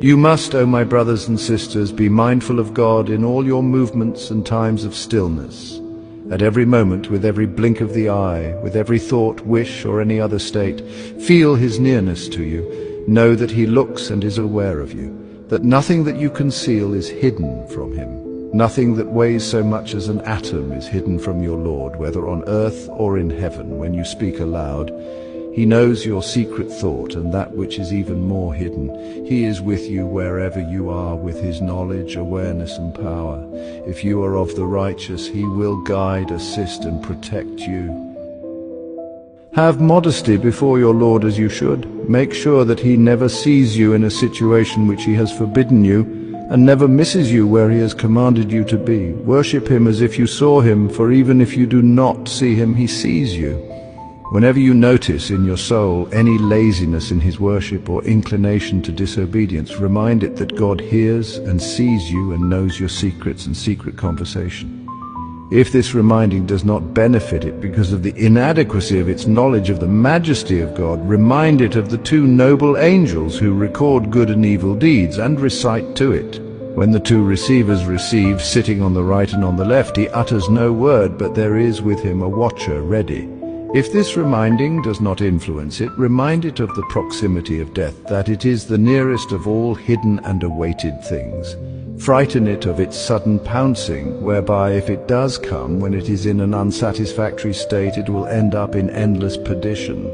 You must, O my brothers and sisters, be mindful of God in all your movements and times of stillness. At every moment, with every blink of the eye, with every thought, wish, or any other state, feel his nearness to you. Know that he looks and is aware of you, that nothing that you conceal is hidden from him. Nothing that weighs so much as an atom is hidden from your Lord, whether on earth or in heaven. When you speak aloud, he knows your secret thought and that which is even more hidden. He is with you wherever you are with his knowledge, awareness, and power. If you are of the righteous, he will guide, assist, and protect you. Have modesty before your Lord as you should. Make sure that he never sees you in a situation which he has forbidden you, and never misses you where he has commanded you to be. Worship him as if you saw him, for even if you do not see him, he sees you. Whenever you notice in your soul any laziness in his worship or inclination to disobedience, remind it that God hears and sees you and knows your secrets and secret conversation. If this reminding does not benefit it because of the inadequacy of its knowledge of the majesty of God, remind it of the two noble angels who record good and evil deeds and recite to it. When the two receivers receive, sitting on the right and on the left, he utters no word, but there is with him a watcher ready. If this reminding does not influence it, remind it of the proximity of death, that it is the nearest of all hidden and awaited things. Frighten it of its sudden pouncing, whereby if it does come when it is in an unsatisfactory state, it will end up in endless perdition.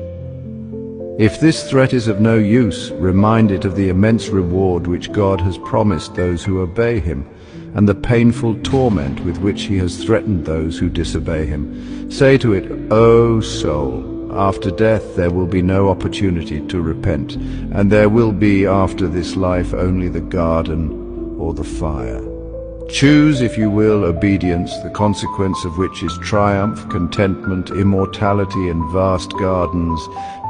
If this threat is of no use, remind it of the immense reward which God has promised those who obey him, and the painful torment with which he has threatened those who disobey him. Say to it, O soul, after death there will be no opportunity to repent, and there will be after this life only the garden or the fire. Choose, if you will, obedience, the consequence of which is triumph, contentment, immortality, and vast gardens,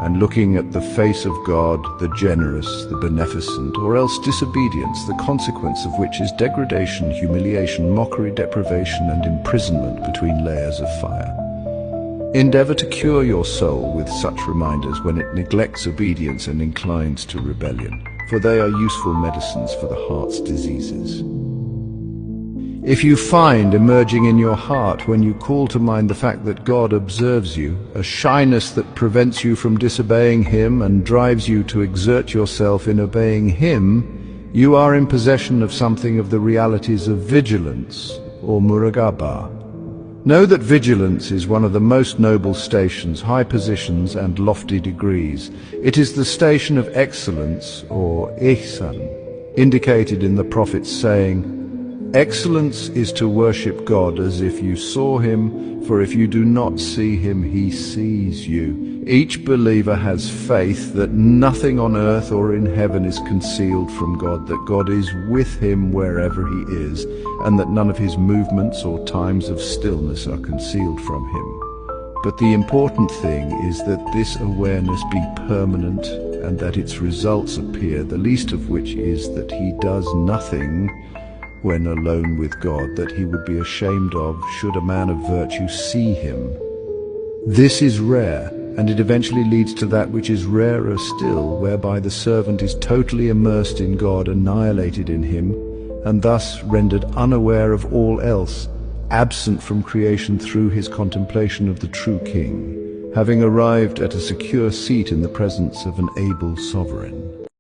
and looking at the face of God, the generous, the beneficent, or else disobedience, the consequence of which is degradation, humiliation, mockery, deprivation, and imprisonment between layers of fire. Endeavor to cure your soul with such reminders when it neglects obedience and inclines to rebellion, for they are useful medicines for the heart's diseases. If you find emerging in your heart, when you call to mind the fact that God observes you, a shyness that prevents you from disobeying him and drives you to exert yourself in obeying him, you are in possession of something of the realities of vigilance, or muragaba. Know that vigilance is one of the most noble stations, high positions, and lofty degrees. It is the station of excellence, or ihsan, indicated in the Prophet's saying, "Excellence is to worship God as if you saw him, for if you do not see him, he sees you." Each believer has faith that nothing on earth or in heaven is concealed from God, that God is with him wherever he is, and that none of his movements or times of stillness are concealed from him. But the important thing is that this awareness be permanent and that its results appear, the least of which is that he does nothing when alone with God that he would be ashamed of should a man of virtue see him. This is rare, and it eventually leads to that which is rarer still, whereby the servant is totally immersed in God, annihilated in him, and thus rendered unaware of all else, absent from creation through his contemplation of the true King, having arrived at a secure seat in the presence of an able sovereign.